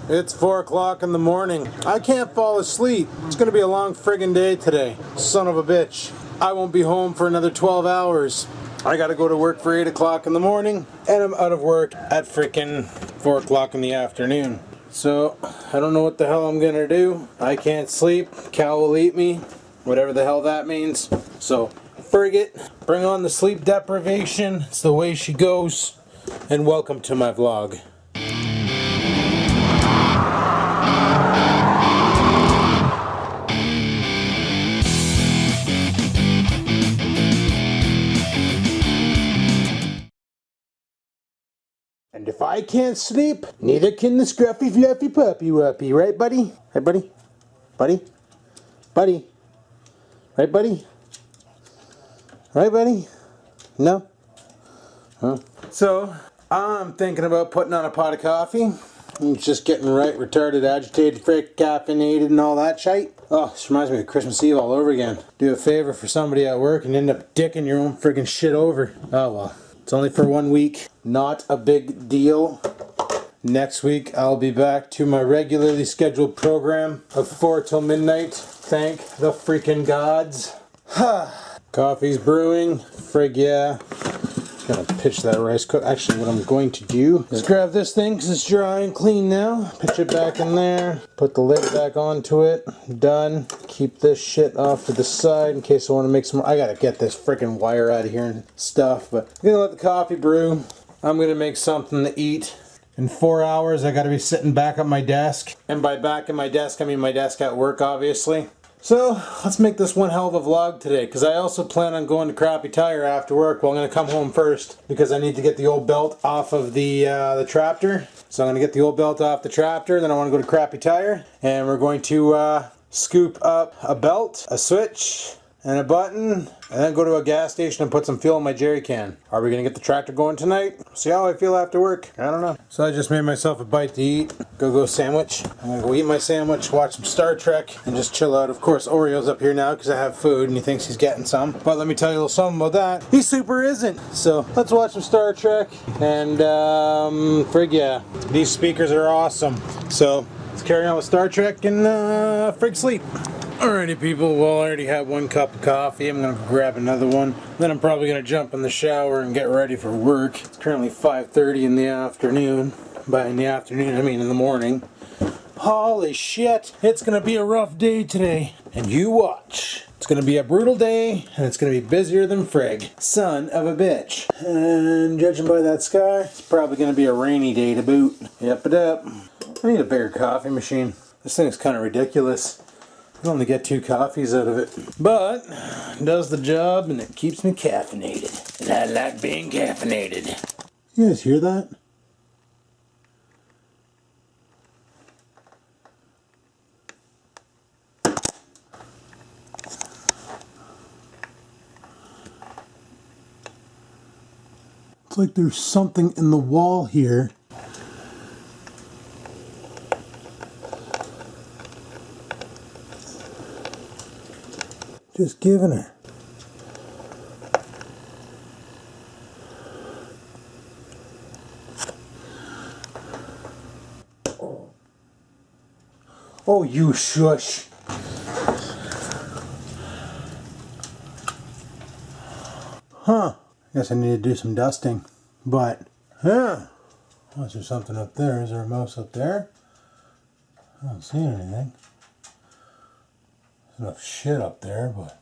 It's 4 o'clock in the morning. I can't fall asleep. It's gonna be a long friggin' day today. Son of a bitch. I won't be home for another 12 hours. I gotta go to work for 8 o'clock in the morning, and I'm out of work at frickin' 4 o'clock in the afternoon. So, I don't know what the hell I'm gonna do. I can't sleep. Cal will eat me. Whatever the hell that means. So, frig it. Bring on the sleep deprivation. It's the way she goes. And welcome to my vlog. And if I can't sleep, neither can the scruffy fluffy puppy wuppy. Right, buddy? Right, buddy? Buddy? Buddy? Right, buddy? Right, buddy? No? Huh? So, I'm thinking about putting on a pot of coffee. I'm just getting right retarded, agitated, frick, caffeinated, and all that shite. Oh, this reminds me of Christmas Eve all over again. Do a favor for somebody at work and end up dicking your own friggin' shit over. Oh well. It's only for 1 week. Not a big deal. Next week, I'll be back to my regularly scheduled program of 4 till midnight. Thank the freaking gods. Coffee's brewing. Frig yeah. Gonna pitch that rice cooker. Actually, what I'm going to do is grab this thing because it's dry and clean now. Pitch it back in there. Put the lid back onto it. Done. Keep this shit off to the side in case I want to make some more. I gotta get this freaking wire out of here and stuff. But I'm gonna let the coffee brew. I'm gonna make something to eat. In 4 hours, I gotta be sitting back at my desk. And by back at my desk, I mean my desk at work, obviously. So, let's make this one hell of a vlog today, because I also plan on going to Crappy Tire after work. Well, I'm going to come home first, because I need to get the old belt off of the tractor. So I'm going to get the old belt off the tractor, then I want to go to Crappy Tire, and we're going to scoop up a belt, a switch, and a button, and then go to a gas station and put some fuel in my jerry can. Are we going to get the tractor going tonight? See how I feel after work. I don't know. So I just made myself a bite to eat. Go sandwich. I'm going to go eat my sandwich, watch some Star Trek, and just chill out. Of course, Oreo's up here now because I have food and he thinks he's getting some. But let me tell you a little something about that. He super isn't. So let's watch some Star Trek and frig yeah. These speakers are awesome. So let's carry on with Star Trek and frig sleep. Alrighty people, well I already had 1 cup of coffee. I'm going to grab another one. Then I'm probably going to jump in the shower and get ready for work. It's currently 5:30 in the afternoon. By in the afternoon, I mean in the morning. Holy shit, it's going to be a rough day today. And you watch. It's going to be a brutal day and it's going to be busier than frig. Son of a bitch. And judging by that sky, it's probably going to be a rainy day to boot. Yep it up. I need a bigger coffee machine. This thing is kind of ridiculous. I only get 2 coffees out of it. But, it does the job and it keeps me caffeinated. And I like being caffeinated. You guys hear that? It's like there's something in the wall here. Just giving her. Oh, you shush. Huh. Guess I need to do some dusting. But, yeah. Oh, is there something up there? Is there a mouse up there? I don't see anything. There's enough shit up there, but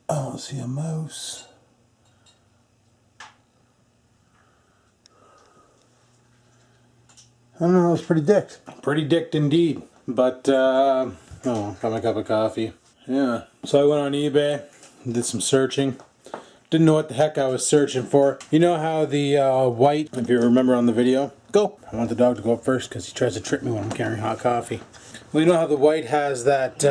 I don't see a mouse. I don't know, it's pretty dicked. Pretty dicked indeed. But, oh, got my cup of coffee. Yeah. So I went on eBay, did some searching. Didn't know what the heck I was searching for. You know how the white, if you remember on the video, go. I want the dog to go up first because he tries to trip me when I'm carrying hot coffee. Well, you know how the white has that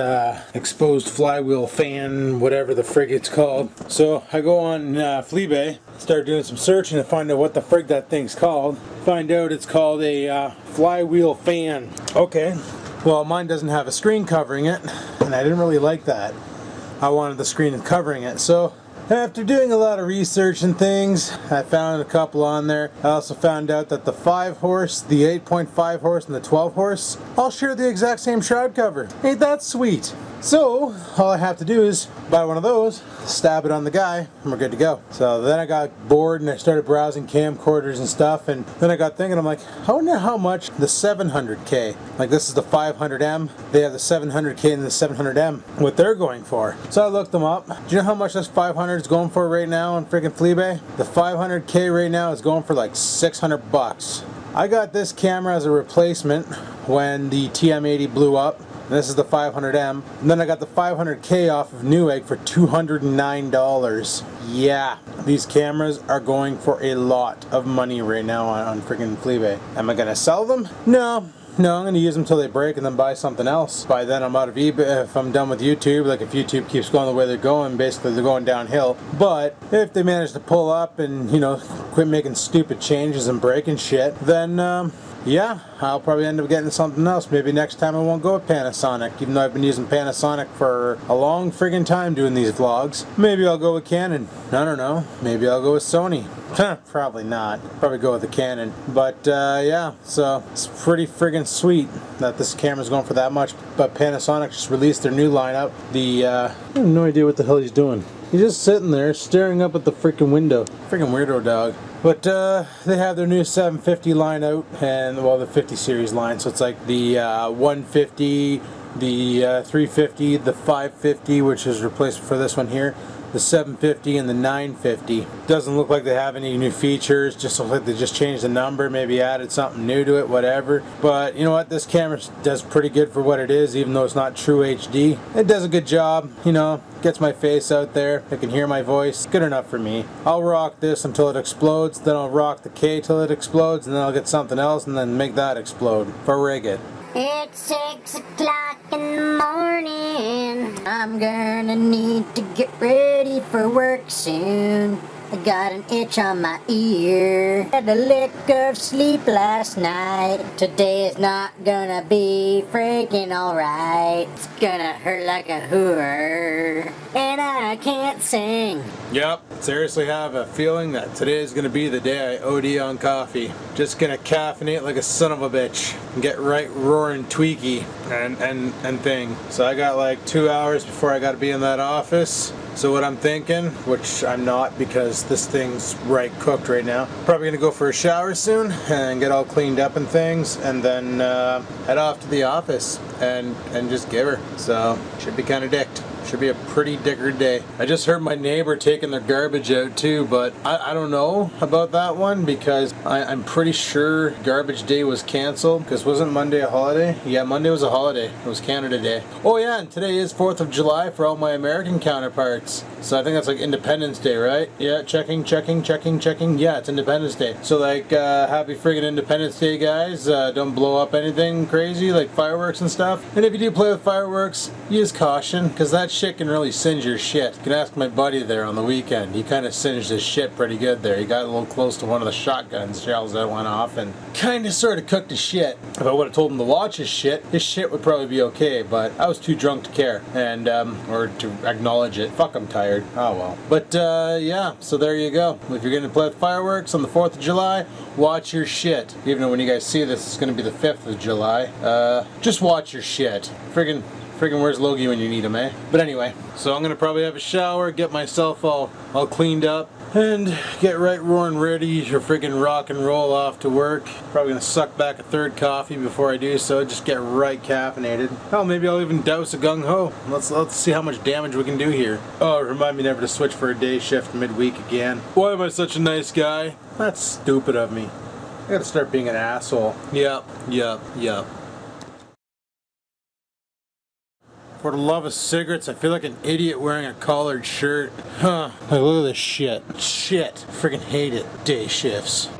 exposed flywheel fan, whatever the frig it's called. So I go on Fleabay, start doing some searching to find out what the frig that thing's called. Find out it's called a flywheel fan. Okay, well mine doesn't have a screen covering it, and I didn't really like that. I wanted the screen covering it, so After doing a lot of research and things, I found a couple on there. I also found out that the 5 horse, the 8.5 horse, and the 12 horse all share the exact same shroud cover. Ain't that sweet? So, all I have to do is buy one of those, stab it on the guy, and we're good to go. So then I got bored and I started browsing camcorders and stuff, and then I got thinking, I'm like, I wonder how much the 700K, like this is the 500M, they have the 700K and the 700M, what they're going for. So I looked them up. Do you know how much this 500 is going for right now on freaking Fleabay? The 500K right now is going for like 600 bucks. I got this camera as a replacement when the TM80 blew up. This is the 500M. And then I got the 500K off of Newegg for $209. Yeah, these cameras are going for a lot of money right now on freaking Fleabay. Am I gonna sell them? No, I'm gonna use them till they break and then buy something else. By then I'm out of eBay. If I'm done with YouTube, like if YouTube keeps going the way they're going, basically they're going downhill. But if they manage to pull up and, you know, quit making stupid changes and breaking shit, then yeah, I'll probably end up getting something else. Maybe next time I won't go with Panasonic, even though I've been using Panasonic for a long friggin' time doing these vlogs. Maybe I'll go with Canon. I don't know. Maybe I'll go with Sony. Probably not. Probably go with the Canon. But yeah, so it's pretty friggin' sweet that this camera's going for that much. But Panasonic just released their new lineup. I have no idea what the hell he's doing. He's just sitting there staring up at the freaking window. Freaking weirdo dog. But they have their new 750 line out, and well, the 50 series line. So it's like the 150, the 350, the 550, which is replacement for this one here, the 750 and the 950. Doesn't look like they have any new features. Just looks like they just changed the number, maybe added something new to it, whatever. But you know what? This camera does pretty good for what it is, even though it's not true HD. It does a good job, you know. Gets my face out there, I can hear my voice, good enough for me. I'll rock this until it explodes, then I'll rock the K till it explodes, and then I'll get something else and then make that explode. For rig it. It's 6 o'clock in the morning. I'm gonna need to get ready for work soon. I got an itch on my ear. Had a lick of sleep last night. Today is not gonna be freaking alright. It's gonna hurt like a whore. And I can't sing. Yep, seriously have a feeling that today is gonna be the day I OD on coffee. Just gonna caffeinate like a son of a bitch and get right roaring tweaky and thing. So I got like 2 hours before I gotta be in that office. So what I'm thinking, which I'm not because this thing's right cooked right now, probably gonna go for a shower soon and get all cleaned up and things, and then head off to the office and just give her. So should be kind of dicked. Should be a pretty dicker day. I just heard my neighbor taking their garbage out too, but I don't know about that one because I'm pretty sure garbage day was canceled because wasn't Monday a holiday? Yeah, Monday was a holiday. It was Canada Day. Oh yeah, and today is 4th of July for all my American counterparts. So I think that's like Independence Day, right? Yeah, checking. Yeah, it's Independence Day. So like, happy friggin' Independence Day, guys. Don't blow up anything crazy like fireworks and stuff. And if you do play with fireworks, use caution because that shit can really singe your shit. You can ask my buddy there on the weekend. He kind of singed his shit pretty good there. He got a little close to one of the shotgun shells that went off and kind of sort of cooked his shit. If I would have told him to watch his shit would probably be okay, but I was too drunk to care and or to acknowledge it. Fuck, I'm tired. Oh well. But yeah, so there you go. If you're gonna play with fireworks on the 4th of July, watch your shit. Even though when you guys see this, it's gonna be the 5th of July. Just watch your shit. Friggin' where's Logie when you need him, eh? But anyway, so I'm gonna probably have a shower, get myself all cleaned up, and get right roaring ready to friggin' rock and roll off to work. Probably gonna suck back a 3rd coffee before I do so, just get right caffeinated. Hell, maybe I'll even douse a gung-ho. Let's see how much damage we can do here. Oh, remind me never to switch for a day shift midweek again. Why am I such a nice guy? That's stupid of me. I gotta start being an asshole. Yep. For the love of cigarettes, I feel like an idiot wearing a collared shirt. Huh. Like, look at this shit. Shit. Freaking hate it. Day shifts.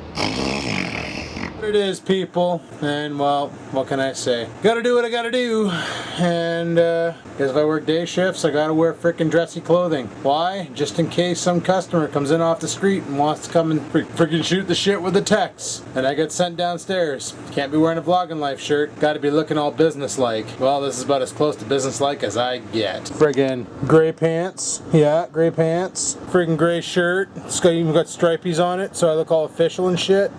It is, people, and well, what can I say? Gotta do what I gotta do, and because if I work day shifts, I gotta wear frickin' dressy clothing. Why? Just in case some customer comes in off the street and wants to come and frickin' shoot the shit with the techs, and I get sent downstairs. Can't be wearing a Vloggin' Life shirt. Gotta be looking all business-like. Well, this is about as close to business-like as I get. Friggin' gray pants. Yeah, gray pants. Friggin' gray shirt. It's got, even got stripies on it, so I look all official and shit.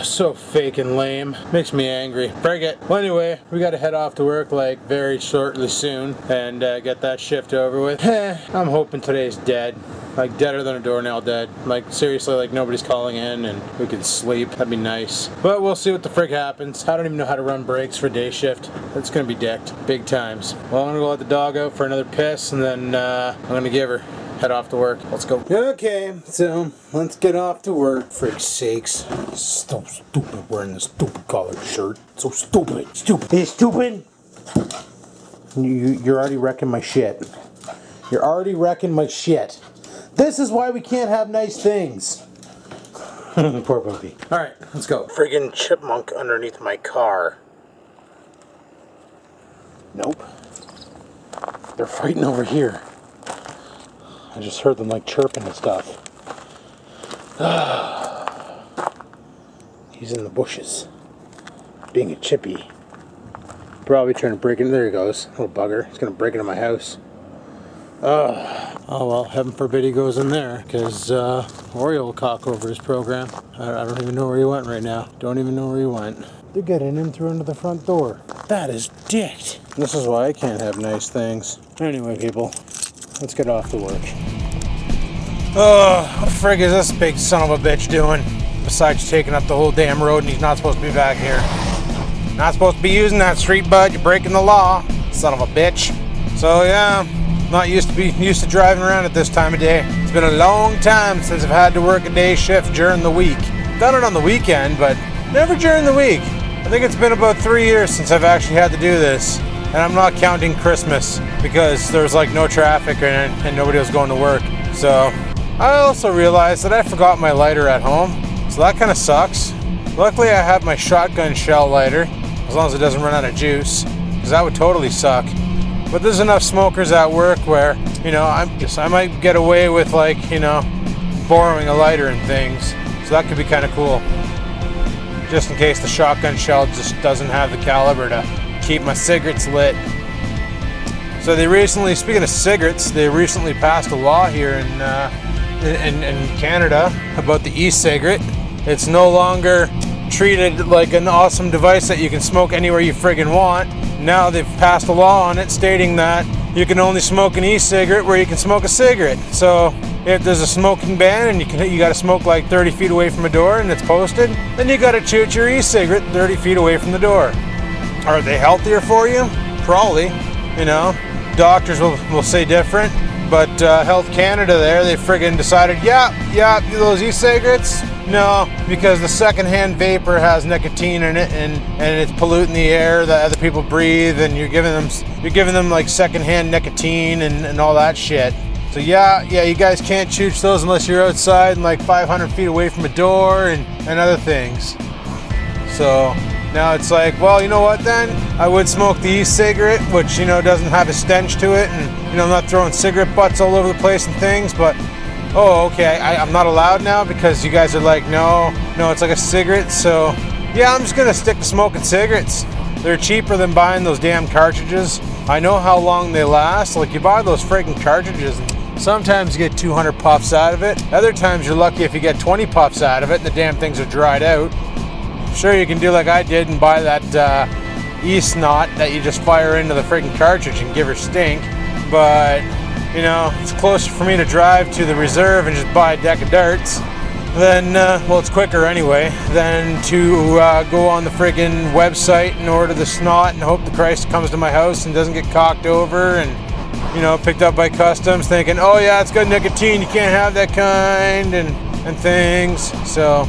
So fake and lame. Makes me angry. Frig it. Well, anyway, we gotta head off to work like very shortly soon and get that shift over with. I'm hoping today's dead. Like deader than a doornail dead. Like seriously, like nobody's calling in and we can sleep. That'd be nice. But we'll see what the frig happens. I don't even know how to run brakes for day shift. It's gonna be decked. Big times. Well, I'm gonna go let the dog out for another piss and then I'm gonna give her. Head off to work. Let's go. Okay, so let's get off to work. Frick's sakes. So stupid wearing this stupid collared shirt. So stupid. Stupid. Hey, stupid. You're already wrecking my shit. You're already wrecking my shit. This is why we can't have nice things. Poor puppy. Alright, let's go. Friggin' chipmunk underneath my car. Nope. They're fighting over here. I just heard them like chirping and stuff. He's in the bushes. Being a chippy. Probably trying to break in. There he goes. Little bugger. He's going to break into my house. Oh well, heaven forbid he goes in there. Because Oreo will cock over his program. I don't even know where he went right now. Don't even know where he went. They're getting in through into the front door. That is dick. This is why I can't have nice things. Anyway, people. Let's get off to work. Oh, what the frig is this big son of a bitch doing? Besides taking up the whole damn road and he's not supposed to be back here. Not supposed to be using that street, bud. You're breaking the law, son of a bitch. So yeah, not used to driving around at this time of day. It's been a long time since I've had to work a day shift during the week. Done it on the weekend, but never during the week. I think it's been about 3 years since I've actually had to do this. And I'm not counting Christmas because there was like no traffic and nobody was going to work. So I also realized that I forgot my lighter at home. So that kind of sucks. Luckily I have my shotgun shell lighter, as long as it doesn't run out of juice, because that would totally suck. But there's enough smokers at work where, you know, I might get away with like, you know, borrowing a lighter and things. So that could be kind of cool. Just in case the shotgun shell just doesn't have the caliber to keep my cigarettes lit. So they recently, speaking of cigarettes, they recently passed a law here in Canada about the e-cigarette. It's no longer treated like an awesome device that you can smoke anywhere you friggin' want. Now they've passed a law on it stating that you can only smoke an e-cigarette where you can smoke a cigarette. So if there's a smoking ban and you got to smoke like 30 feet away from a door and it's posted, then you got to shoot your e-cigarette 30 feet away from the door. Are they healthier for you? Probably. You know, doctors will say different, but Health Canada there, they friggin' decided, yeah, those e-cigarettes, no, because the secondhand vapor has nicotine in it and it's polluting the air that other people breathe, and you're giving them like secondhand nicotine and all that shit. So yeah, you guys can't chooch those unless you're outside and like 500 feet away from a door and other things. So now it's like, well, you know what then? I would smoke the e-cigarette, which, you know, doesn't have a stench to it, and, you know, I'm not throwing cigarette butts all over the place and things, but, oh, okay, I'm not allowed now because you guys are like, no, it's like a cigarette, so, yeah, I'm just gonna stick to smoking cigarettes. They're cheaper than buying those damn cartridges. I know how long they last. Like, you buy those friggin' cartridges, and sometimes you get 200 puffs out of it. Other times you're lucky if you get 20 puffs out of it, and the damn things are dried out. Sure, you can do like I did and buy that e-snot that you just fire into the friggin' cartridge and give her stink. But, you know, it's closer for me to drive to the reserve and just buy a deck of darts than, well, it's quicker anyway, than to go on the friggin' website and order the snot and hope the Christ comes to my house and doesn't get cocked over and, you know, picked up by customs thinking, oh yeah, it's got nicotine, you can't have that kind, and things. So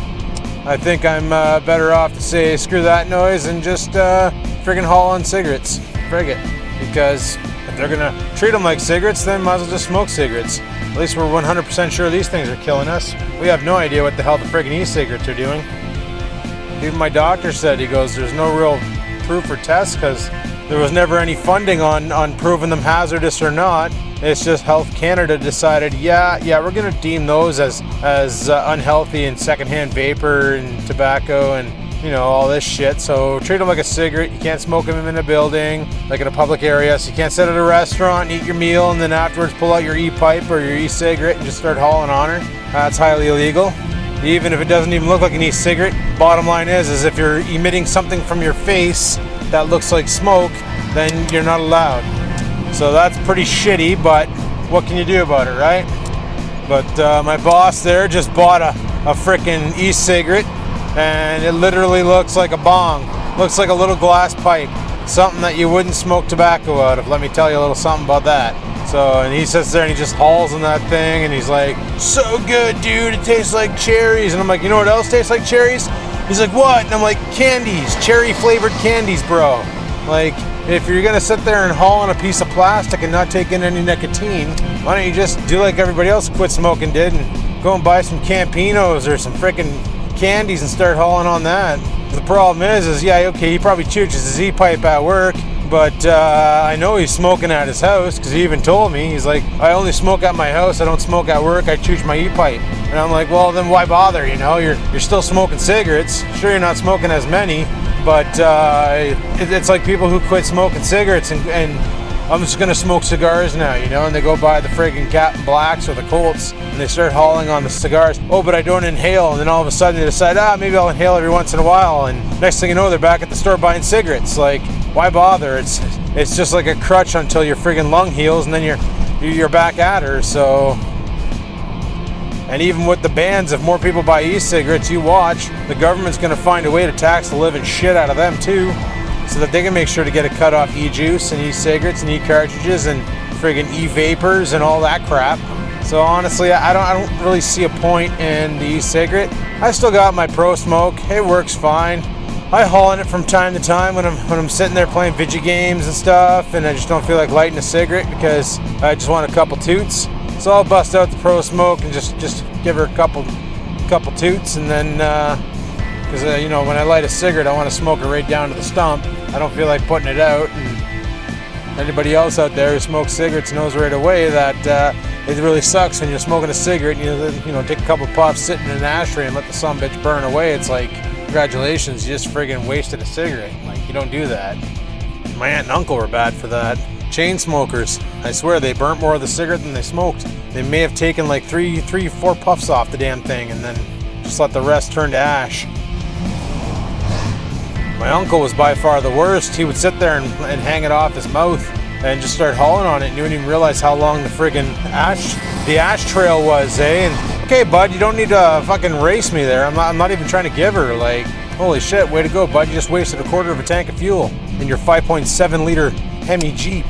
I think I'm better off to say screw that noise and just friggin' haul on cigarettes. Frig it. Because if they're gonna treat them like cigarettes, then might as well just smoke cigarettes. At least we're 100% sure these things are killing us. We have no idea what the hell the friggin' e-cigarettes are doing. Even my doctor said, he goes, there's no real proof or test because there was never any funding on proving them hazardous or not. It's just Health Canada decided, yeah, we're gonna deem those as unhealthy and secondhand vapor and tobacco and, you know, all this shit. So treat them like a cigarette. You can't smoke them in a building, like in a public area. So you can't sit at a restaurant and eat your meal and then afterwards pull out your e-pipe or your e-cigarette and just start hauling on her. That's highly illegal. Even if it doesn't even look like an e-cigarette, bottom line is if you're emitting something from your face that looks like smoke, then you're not allowed. So that's pretty shitty, but what can you do about it, right? But my boss there just bought a frickin' e-cigarette, and it literally looks like a bong. Looks like a little glass pipe. Something that you wouldn't smoke tobacco out of. Let me tell you a little something about that. So, and he sits there and he just hauls on that thing, and he's like, so good, dude, it tastes like cherries. And I'm like, you know what else tastes like cherries? He's like, what? And I'm like, candies, cherry flavored candies, bro. Like, if you're gonna sit there and haul on a piece of plastic and not take in any nicotine, why don't you just do like everybody else quit smoking did and go and buy some Campinos or some freaking candies and start hauling on that. The problem is yeah, okay, he probably chooches his e-pipe at work, but I know he's smoking at his house because he even told me, he's like, I only smoke at my house, I don't smoke at work, I chooch my e-pipe. And I'm like, well then why bother, you know, you're still smoking cigarettes, sure you're not smoking as many, but it's like people who quit smoking cigarettes and I'm just gonna smoke cigars now, you know, and they go buy the friggin' Captain Blacks or the Colts and they start hauling on the cigars. Oh, but I don't inhale, and then all of a sudden they decide, maybe I'll inhale every once in a while, and next thing you know, they're back at the store buying cigarettes. Like, why bother? It's just like a crutch until your friggin' lung heals, and then you're back at her. So, and even with the bans, if more people buy e-cigarettes, you watch, the government's gonna find a way to tax the living shit out of them too, so that they can make sure to get a cut off e-juice and e-cigarettes and e-cartridges and friggin' e-vapors and all that crap. So honestly, I don't really see a point in the e-cigarette. I still got my Pro Smoke. It works fine. I haul in it from time to time when I'm sitting there playing video games and stuff, and I just don't feel like lighting a cigarette because I just want a couple toots. So I'll bust out the Pro Smoke and just give her a couple toots, and then because you know, when I light a cigarette, I want to smoke it right down to the stump. I don't feel like putting it out, and anybody else out there who smokes cigarettes knows right away that it really sucks when you're smoking a cigarette and you know, take a couple puffs, sit in an ashtray and let the sumbitch burn away. It's like, congratulations, you just friggin' wasted a cigarette. Like, you don't do that. My aunt and uncle were bad for that. Chain smokers, I swear they burnt more of the cigarette than they smoked. They may have taken like three, 4 puffs off the damn thing and then just let the rest turn to ash. My uncle was by far the worst. He would sit there and hang it off his mouth and just start hauling on it, and you wouldn't even realize how long the friggin' ash trail was, eh? And okay, bud, you don't need to fucking race me there. I'm not even trying to give her. Like, holy shit, way to go, bud. You just wasted a quarter of a tank of fuel in your 5.7 liter Hemi Jeep.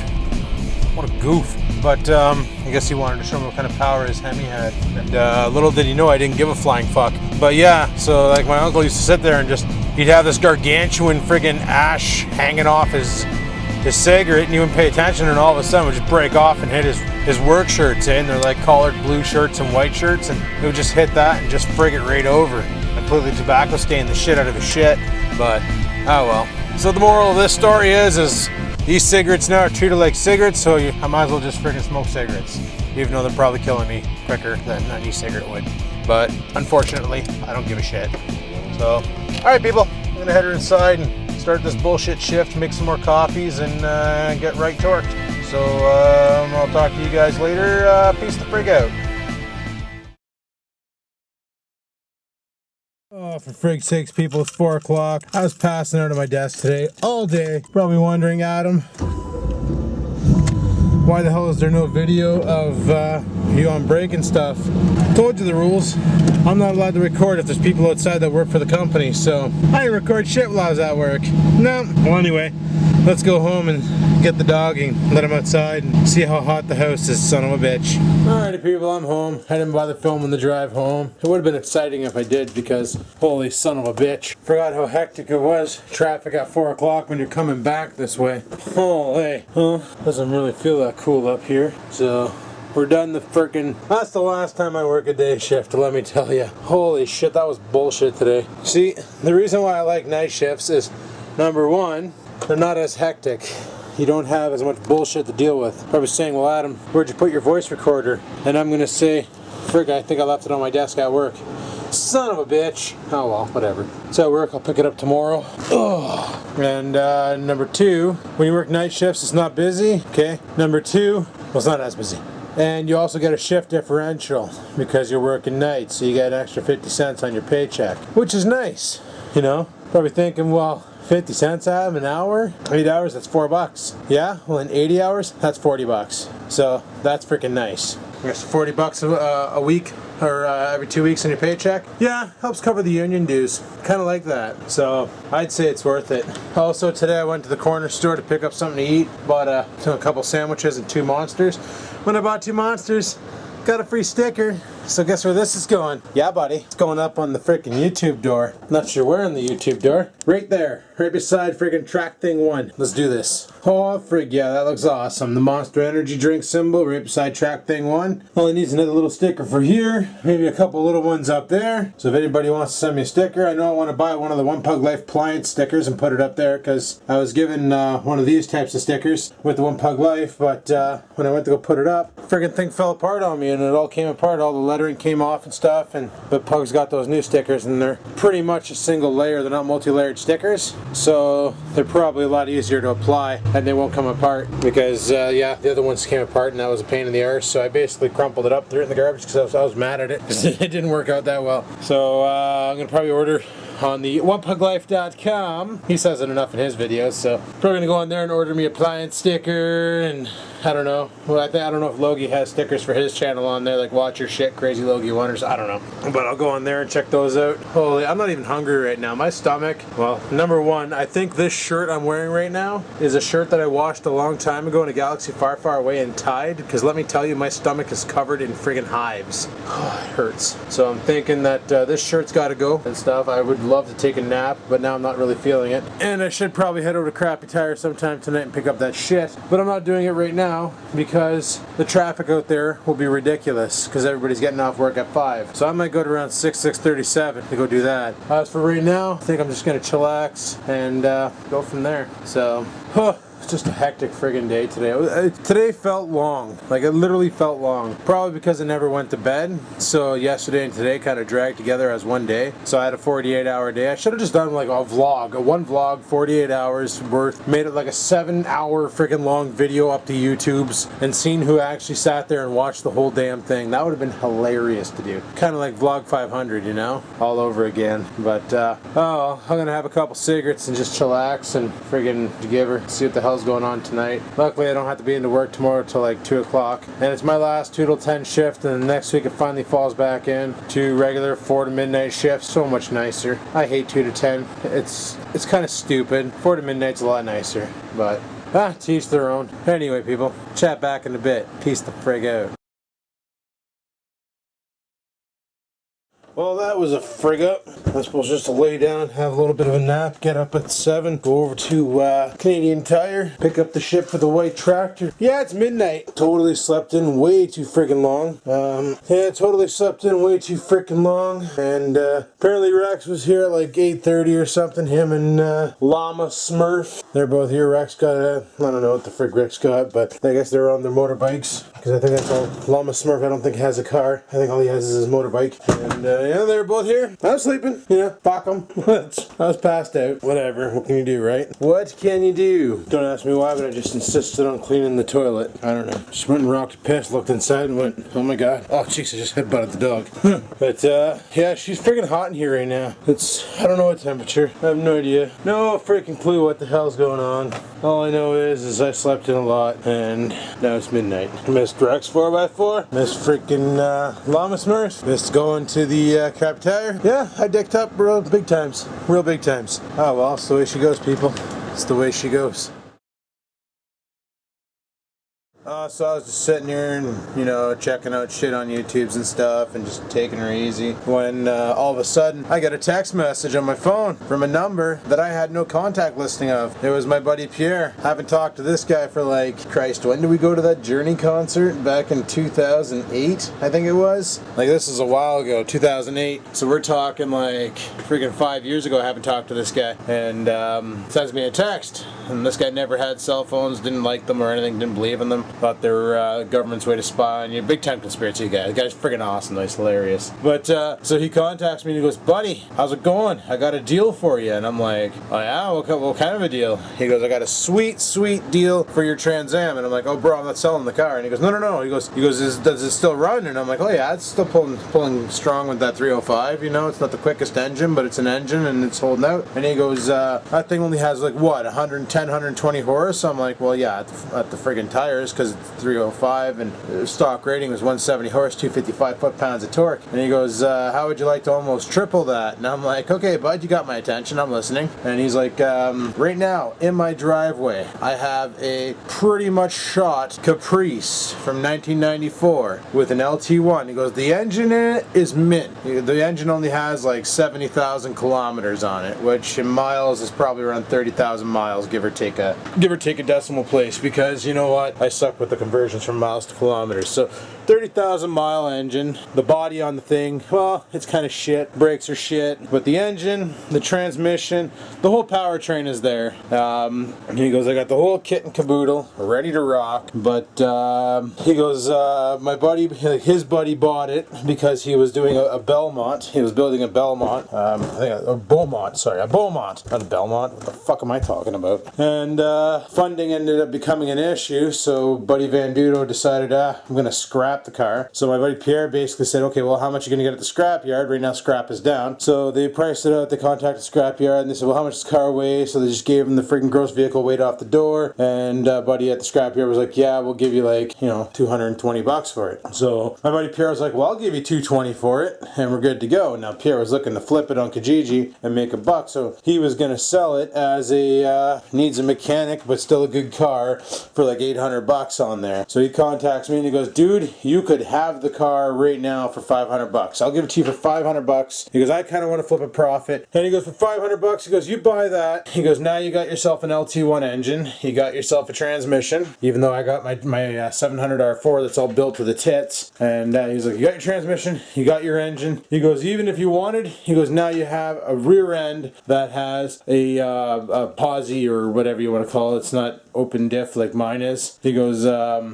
What a goof. But I guess he wanted to show me what kind of power his Hemi had. And little did he know I didn't give a flying fuck. But yeah, so like my uncle used to sit there and just, he'd have this gargantuan friggin' ash hanging off his cigarette, and he wouldn't pay attention, and all of a sudden it would just break off and hit his work shirts, and they're like collared blue shirts and white shirts, and it would just hit that and just frig it right over. Completely tobacco stain the shit out of his shit. But oh well. So the moral of this story is these cigarettes now are treated like cigarettes, so I might as well just friggin' smoke cigarettes, even though they're probably killing me quicker than an e-cigarette would. But unfortunately, I don't give a shit. So, alright people, I'm gonna head her inside and start this bullshit shift, make some more coffees, and get right torqued. So I'll talk to you guys later. Peace the frig out. Oh, for frig's sakes, people, it's 4 o'clock. I was passing out of my desk today all day. Probably wondering, Adam, why the hell is there no video of you on break and stuff? Told you the rules. I'm not allowed to record if there's people outside that work for the company, so I didn't record shit while I was at work. No. Well, anyway, let's go home and get the dog and let him outside and see how hot the house is, son of a bitch. Alrighty people, I'm home. I didn't bother filming the drive home. It would have been exciting if I did, because holy son of a bitch. Forgot how hectic it was. Traffic at 4 o'clock when you're coming back this way. Holy. Well, doesn't really feel that cool up here. So we're done the frickin'. That's the last time I work a day shift, let me tell you. Holy shit, that was bullshit today. See, the reason why I like night shifts is, number one, they're not as hectic. You don't have as much bullshit to deal with. Probably saying, well, Adam, where'd you put your voice recorder? And I'm gonna say, frig, I think I left it on my desk at work. Son of a bitch. Oh well, whatever. It's at work, I'll pick it up tomorrow. Oh. And number two, when you work night shifts, it's not busy, okay? Number two, well, it's not as busy. And you also get a shift differential because you're working nights, so you get an extra 50 cents on your paycheck, which is nice, you know? Probably thinking, well, 50 cents out of an hour? 8 hours, that's $4. Yeah, well in 80 hours, that's $40. So that's freaking nice. That's $40 a week or every 2 weeks on your paycheck. Yeah, helps cover the union dues. Kind of like that. So I'd say it's worth it. Also today I went to the corner store to pick up something to eat. Bought a couple sandwiches and 2 Monsters. When I bought 2 Monsters, got a free sticker. So guess where this is going? Yeah, buddy. It's going up on the freaking YouTube door. Not sure where on the YouTube door. Right there. Right beside freaking track thing 1. Let's do this. Oh, frig, yeah, that looks awesome. The Monster Energy drink symbol right beside track thing 1. Only needs another little sticker for here. Maybe a couple little ones up there. So if anybody wants to send me a sticker, I know I want to buy one of the One Pug Life Pliant stickers and put it up there because I was given one of these types of stickers with the One Pug Life, but when I went to go put it up, friggin' thing fell apart on me and it all came apart. All the lettering came off and stuff, but Pug's got those new stickers and they're pretty much a single layer. They're not multi-layered stickers, so they're probably a lot easier to apply and they won't come apart because yeah, the other ones came apart and that was a pain in the arse. So I basically crumpled it up, threw it in the garbage because I was mad at it because it didn't work out that well. So I'm gonna probably order on the onepuglife.com. He says it enough in his videos, so probably gonna go on there and order me a Pliant sticker, and I don't know. Well, I don't know if Logie has stickers for his channel on there, like Watch Your Shit, Crazy Logie Wonders. I don't know, but I'll go on there and check those out. Holy, I'm not even hungry right now. My stomach. Well, number one, I think this shirt I'm wearing right now is a shirt that I washed a long time ago in a galaxy far, far away and tied. Because let me tell you, my stomach is covered in friggin' hives. It hurts. So I'm thinking that this shirt's got to go and stuff. I would love to take a nap, but now I'm not really feeling it. And I should probably head over to Crappy Tire sometime tonight and pick up that shit. But I'm not doing it right now because the traffic out there will be ridiculous because everybody's getting off work at 5. So I might go to around 6:37 to go do that. As for right now, I think I'm just gonna chillax and go from there. So, it's just a hectic friggin' day today. Today felt long. Like, it literally felt long. Probably because I never went to bed. So yesterday and today kind of dragged together as one day. So I had a 48-hour day. I should have just done like a vlog. One vlog, 48 hours worth. Made it like a 7-hour friggin' long video up to YouTube's and seen who actually sat there and watched the whole damn thing. That would have been hilarious to do. Kind of like Vlog 500, you know? All over again. But, oh, I'm gonna have a couple cigarettes and just chillax and friggin' give her. See what the hell's going on tonight. Luckily I don't have to be into work tomorrow till like 2 o'clock, and it's my last 2 till 10 shift, and next week it finally falls back in to regular 4 to midnight shifts. So much nicer. I hate 2 to 10. It's kind of stupid. 4 to midnight's a lot nicer, but to each their own. Anyway, people, chat back in a bit. Peace the frig out. Well, that was a frig up. I was supposed just to lay down, have a little bit of a nap, get up at 7, go over to Canadian Tire, pick up the ship for the white tractor. Yeah, it's midnight. Totally slept in way too freaking long. Yeah, totally slept in way too freaking long. And apparently Rex was here at like 8:30 or something. Him and Llama Smurf. They're both here. Rex got I don't know what the frig Rex got, but I guess they're on their motorbikes. Because I think that's all. Llama Smurf I don't think has a car. I think all he has is his motorbike. And yeah, they're both here. I was sleeping. You know, fuck them. I was passed out. Whatever. What can you do, right? What can you do? Don't ask me why, but I just insisted on cleaning the toilet. I don't know. Just went and rocked a piss, looked inside and went, oh my god. Oh jeez, I just headbutted the dog. But yeah, she's freaking hot in here right now. I don't know what temperature. I have no idea. No freaking clue what the hell's going on. All I know is I slept in a lot and now it's midnight. Missed Rex 4x4. Missed freaking Llama Smurf. Missed going to the Crappy Tire. Yeah, I dicked up real big times. Real big times. Oh well, it's the way she goes, people. It's the way she goes. So I was just sitting here and, you know, checking out shit on YouTubes and stuff and just taking her easy when all of a sudden I get a text message on my phone from a number that I had no contact listing of. It was my buddy Pierre. I haven't talked to this guy for like, Christ, when did we go to that Journey concert? Back in 2008, I think it was. Like, this is a while ago, 2008. So we're talking like freaking 5 years ago I haven't talked to this guy. And sends me a text. And this guy never had cell phones, didn't like them or anything, didn't believe in them. Thought they were government's way to spy on you. Big time conspiracy guy. The guy's freaking awesome, though. He's hilarious. But so he contacts me and he goes, buddy, how's it going? I got a deal for you. And I'm like, oh yeah, what kind of a deal? He goes, I got a sweet deal for your Trans Am. And I'm like, oh bro, I'm not selling the car. And he goes, no. He goes, does it still run? And I'm like, oh yeah, it's still pulling strong with that 305. You know, it's not the quickest engine, but it's an engine and it's holding out. And he goes, that thing only has like what, 110, 120 horse? I'm like, well yeah, at the friggin' tires, because it's 305 and stock rating was 170 horse, 255 foot-pounds of torque. And he goes, how would you like to almost triple that? And I'm like, okay bud, you got my attention, I'm listening. And he's like, right now in my driveway I have a pretty much shot Caprice from 1994 with an LT1. He goes, the engine in it is mint. The engine only has like 70,000 kilometers on it, which in miles is probably around 30,000 miles, give or take a decimal place, because you know what, I suck with the conversions from miles to kilometers. So 30,000 mile engine. The body on the thing, well, it's kind of shit. Brakes are shit, but the engine, the transmission, the whole powertrain is there. He goes, I got the whole kit and caboodle ready to rock. But he goes, my buddy, his buddy bought it because he was doing a Belmont. He was building a Belmont. I think a Beaumont. Sorry, a Beaumont, not a Belmont. What the fuck am I talking about? And funding ended up becoming an issue, so Buddy Van Dudo decided, I'm going to scrap the car. So my buddy Pierre basically said, okay, well, how much are you going to get at the scrap yard? Right now, scrap is down. So they priced it out. They contacted the scrap yard, and they said, well, how much does the car weigh? So they just gave him the freaking gross vehicle weight off the door, and Buddy at the scrap yard was like, yeah, we'll give you like, you know, $220 for it. So my buddy Pierre was like, well, I'll give you $220 for it, and we're good to go. Now Pierre was looking to flip it on Kijiji and make a buck, so he was going to sell it as a needs a mechanic but still a good car for like $800 on there. So he contacts me and he goes, dude, you could have the car right now for $500. I'll give it to you for $500. He goes, I kind of want to flip a profit. And he goes, for $500, he goes, you buy that. He goes, now you got yourself an LT1 engine. You got yourself a transmission, even though I got my 700 R4 that's all built to the tits. And he's like, you got your transmission, you got your engine. He goes, even if you wanted, he goes, now you have a rear end that has a posi or whatever you want to call it. It's not open diff like mine is. He goes,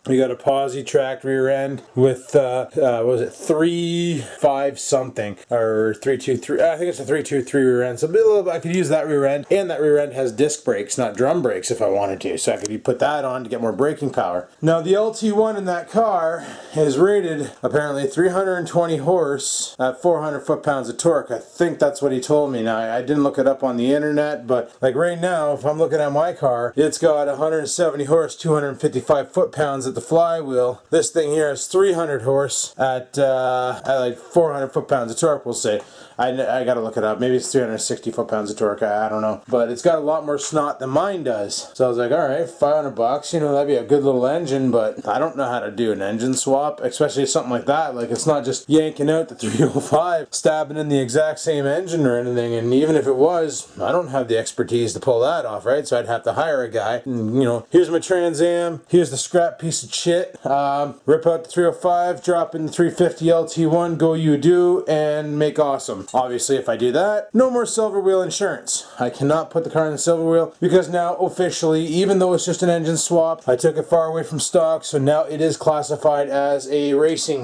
we got a posi tracked rear end with what was it, 3.5 something or 3.23. I think it's a 3.23 rear end. So I could use that rear end, and that rear end has disc brakes, not drum brakes, if I wanted to. So I could put that on to get more braking power. Now the LT1 in that car is rated apparently 320 horse at 400 foot-pounds of torque. I think that's what he told me. Now I didn't look it up on the internet, but like right now, if I'm looking at my car, it's got 170 horse, 255 foot-pounds at the flywheel. This thing here is 300 horse at like 400 foot-pounds of torque, we'll say. I gotta look it up. Maybe it's 360 foot-pounds of torque. I don't know. But it's got a lot more snot than mine does. So I was like, alright, $500. You know, that'd be a good little engine, but I don't know how to do an engine swap, especially something like that. Like, it's not just yanking out the 305, stabbing in the exact same engine or anything. And even if it was, I don't have the expertise to pull that off, right? So I'd have to hire a guy. And, you know, here's my Trans Am. Here's the scrap piece of shit. Rip out the 305, drop in the 350 LT1, go you do, and make awesome. Obviously, if I do that, no more silver wheel insurance. I cannot put the car in the silver wheel because now officially, even though it's just an engine swap, I took it far away from stock, so now it is classified as a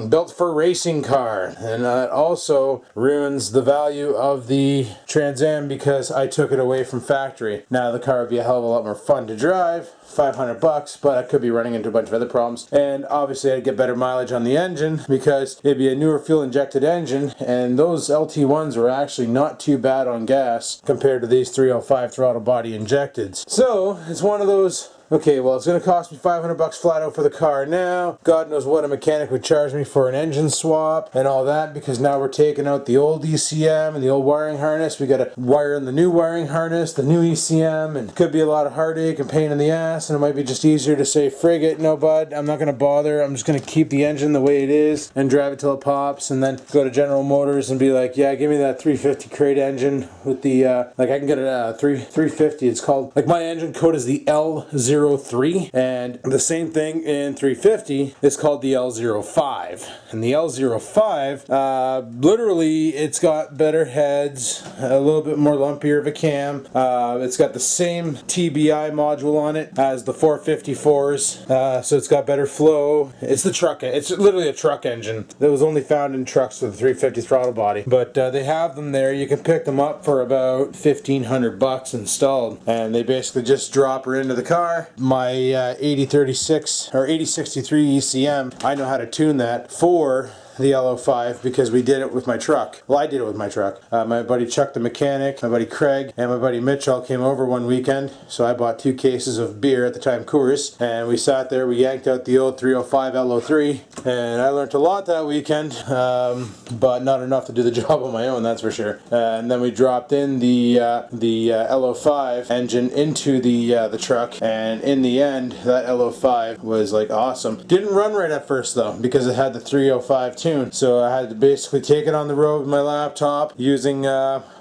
built for racing car. And that also ruins the value of the Trans Am because I took it away from factory. Now the car would be a hell of a lot more fun to drive. $500, but I could be running into a bunch of other problems. And obviously I'd get better mileage on the engine because it'd be a newer fuel injected engine, and those LT1s are actually not too bad on gas compared to these 305 throttle body injecteds. So it's one of those Okay, well, it's going to cost me $500 flat out for the car now. God knows what a mechanic would charge me for an engine swap and all that, because now we're taking out the old ECM and the old wiring harness. We got to wire in the new wiring harness, the new ECM, and it could be a lot of heartache and pain in the ass, and it might be just easier to say, frig it, no bud, I'm not going to bother. I'm just going to keep the engine the way it is and drive it till it pops, and then go to General Motors and be like, yeah, give me that 350 crate engine with the, like I can get a 350. It's called, like my engine code is the L03, and the same thing in 350 is called the L05. And the L05, literally, it's got better heads, a little bit more lumpier of a cam. It's got the same TBI module on it as the 454s, so it's got better flow. It's the truck. It's literally a truck engine that was only found in trucks with a 350 throttle body. But they have them there. You can pick them up for about $1,500 installed, and they basically just drop her into the car. My 8036 or 8063 ECM, I know how to tune that for the L05 because we did it with my truck. Well, I did it with my truck. My buddy Chuck the mechanic, my buddy Craig, and my buddy Mitch all came over one weekend, so I bought 2 cases of beer, at the time Coors, and we sat there, we yanked out the old 305 L03, and I learned a lot that weekend, but not enough to do the job on my own, that's for sure. And then we dropped in the L05 engine into the truck, and in the end, that L05 was like awesome. Didn't run right at first though, because it had the 305 tune, so I had to basically take it on the road with my laptop using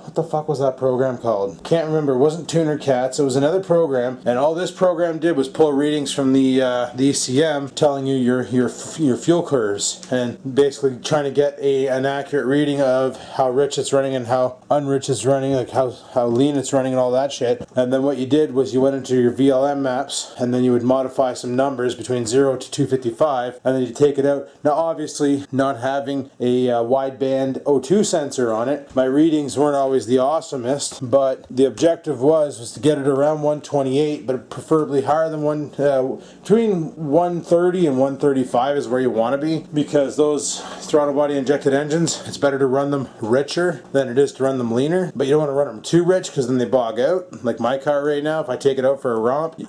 what the fuck was that program called? Can't remember. It wasn't Tuner Cats. It was another program, and all this program did was pull readings from the ECM, telling you your fuel curves, and basically trying to get an accurate reading of how rich it's running and how unrich it's running, like how lean it's running and all that shit. And then what you did was you went into your VLM maps, and then you would modify some numbers between 0 to 255, and then you take it out. Now, obviously, not having a wideband O2 sensor on it, my readings weren't always the awesomest, but the objective was to get it around 128, but preferably higher than between 130 and 135 is where you want to be, because those throttle body injected engines, it's better to run them richer than it is to run them leaner, but you don't want to run them too rich because then they bog out. Like my car right now, if I take it out for a romp,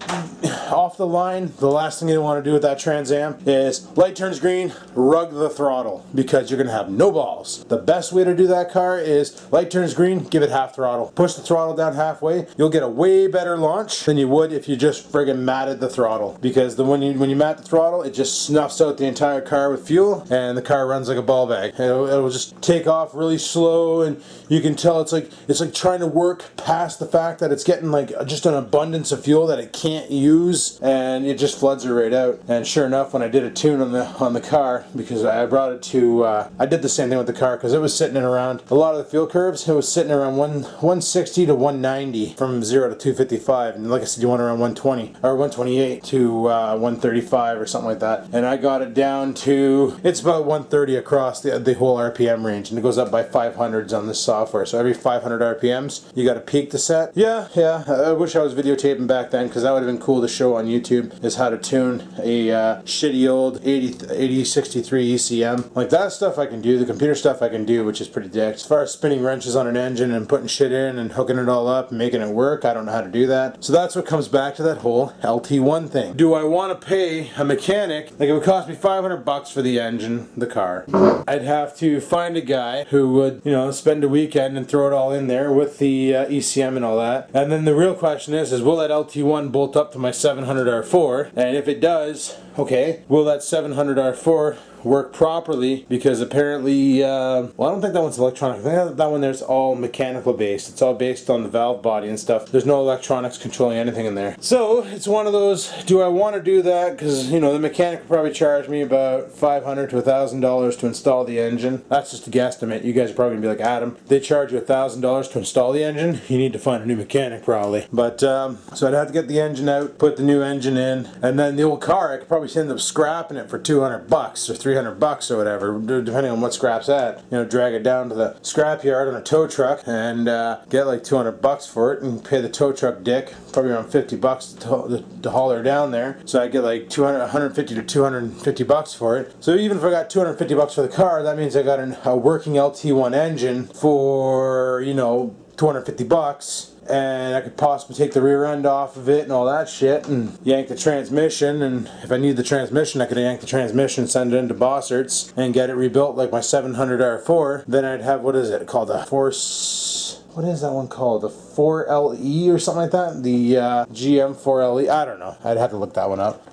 off the line, the last thing you want to do with that Trans Am is light turns green, rug the throttle, because you're going to have no balls. The best way to do that car is light turns green, give it half throttle. Push the throttle down halfway. You'll get a way better launch than you would if you just friggin' matted the throttle. Because when you mat the throttle, it just snuffs out the entire car with fuel, and the car runs like a ball bag. It'll just take off really slow, and you can tell it's like trying to work past the fact that it's getting like just an abundance of fuel that it can't use, and it just floods her right out. And sure enough, when I did a tune on the car, because I brought it to, I did the same thing with the car because it was sitting in around a lot of the fuel curves. It was sitting around 160 to 190 from 0 to 255, and like I said, you want around 120 or 128 to 135 or something like that. And I got it down to, it's about 130 across the whole RPM range, and it goes up by 500s on this software. So every 500 RPMs, you got a peak to set. Yeah. I wish I was videotaping back then, because that would have been cool to show on YouTube, is how to tune a shitty old 8063 ECM. Like that stuff I can do, the computer stuff I can do, which is pretty dick. As far as spinning wrenches on an engine and putting shit in and hooking it all up and making it work, I don't know how to do that. So that's what comes back to that whole LT1 thing. Do I want to pay a mechanic? Like, it would cost me $500 for the engine, the car. I'd have to find a guy who would, spend a weekend and throw it all in there with the ECM and all that. And then the real question is will that LT1 bolt up to my 700R4? And if it does, okay, will that 700R4 work properly? Because apparently, well, I don't think that one's electronic. I think that one there's all mechanical based. It's all based on the valve body and stuff. There's no electronics controlling anything in there. So it's one of those, do I want to do that? Because, the mechanic will probably charge me about $500 to $1,000 to install the engine. That's just a guesstimate. You guys are probably going to be like, Adam, they charge you $1,000 to install the engine? You need to find a new mechanic probably. But, so I'd have to get the engine out, put the new engine in, and then the old car, I could probably end up scrapping it for $200 or $300 or whatever, depending on what scrap's at. Drag it down to the scrap yard on a tow truck and get like $200 for it, and pay the tow truck dick probably around $50 to haul her down there. So I get like $150 to $250 for it. So even if I got $250 for the car, that means I got a working LT1 engine for $250, and I could possibly take the rear end off of it and all that shit and yank the transmission, and if I need the transmission I could yank the transmission, send it into Bossart's and get it rebuilt like my 700 R4. Then I'd have, what is it called, a Force, what is that one called, the 4LE or something like that, the GM 4LE, I don't know, I'd have to look that one up.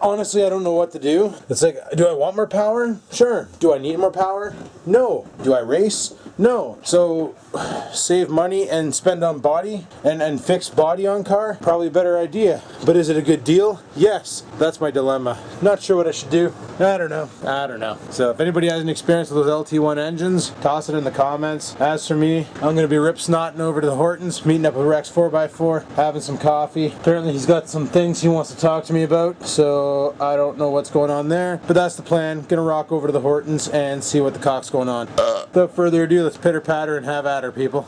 Honestly I don't know what to do. It's like, do I want more power? Sure. Do I need more power? No. Do I race? No. So save money and spend on body and fix body on car? Probably a better idea. But is it a good deal? Yes. That's my dilemma. Not sure what I should do. I don't know. So if anybody has any experience with those LT1 engines, toss it in the comments. As for me, I'm going to be rip snotting over to the Hortons, meeting up with Rex 4x4, having some coffee. Apparently he's got some things he wants to talk to me about, so I don't know what's going on there. But that's the plan. Gonna rock over to the Hortons and see what the cock's going on. Without further ado, let's pitter patter and have at her, people.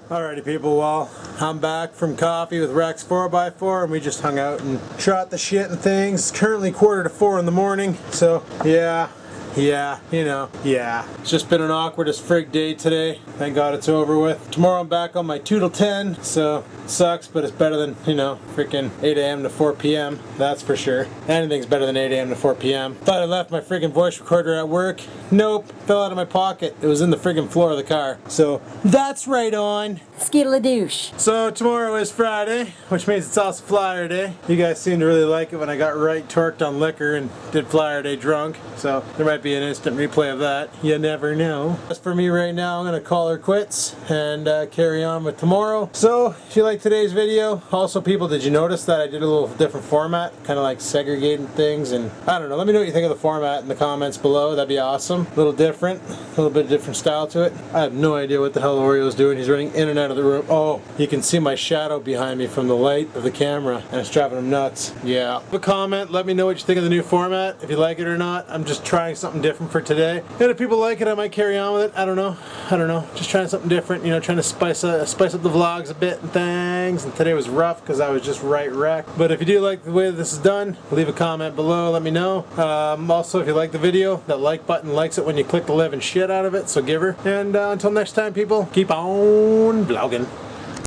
Alrighty people, well, I'm back from coffee with Rex 4x4 and we just hung out and shot the shit and things. It's currently 3:45 in the morning, so yeah. It's just been an awkward as frig day today. Thank God it's over with. Tomorrow I'm back on my 2 till 10, so it sucks, but it's better than, freaking 8 a.m. to 4 p.m. That's for sure. Anything's better than 8 a.m. to 4 p.m. Thought I left my friggin' voice recorder at work. Nope, fell out of my pocket. It was in the friggin' floor of the car. So that's right on. Skiddle-a-douche. So tomorrow is Friday, which means it's also Flyer Day. You guys seem to really like it when I got right torqued on liquor and did Flyer Day drunk. So there might be an instant replay of that. You never know. As for me right now, I'm going to call her quits and carry on with tomorrow. So if you like today's video, also people, did you notice that I did a little different format? Kind of like segregating things, and I don't know. Let me know what you think of the format in the comments below. That'd be awesome. A little different. A little bit different style to it. I have no idea what the hell Oreo's doing. He's running in and out of the room. Oh, you can see my shadow behind me from the light of the camera, and it's driving him nuts. Yeah. Leave a comment. Let me know what you think of the new format. If you like it or not. I'm just trying something different for today. And if people like it, I might carry on with it. I don't know. Just trying something different. Trying to spice up the vlogs a bit and things. And today was rough because I was just right wrecked. But if you do like the way this is done, leave a comment below. Let me know. Also, if you like the video, that like button likes it when you click the living shit out of it. So give her. And until next time, people, keep on vlogging.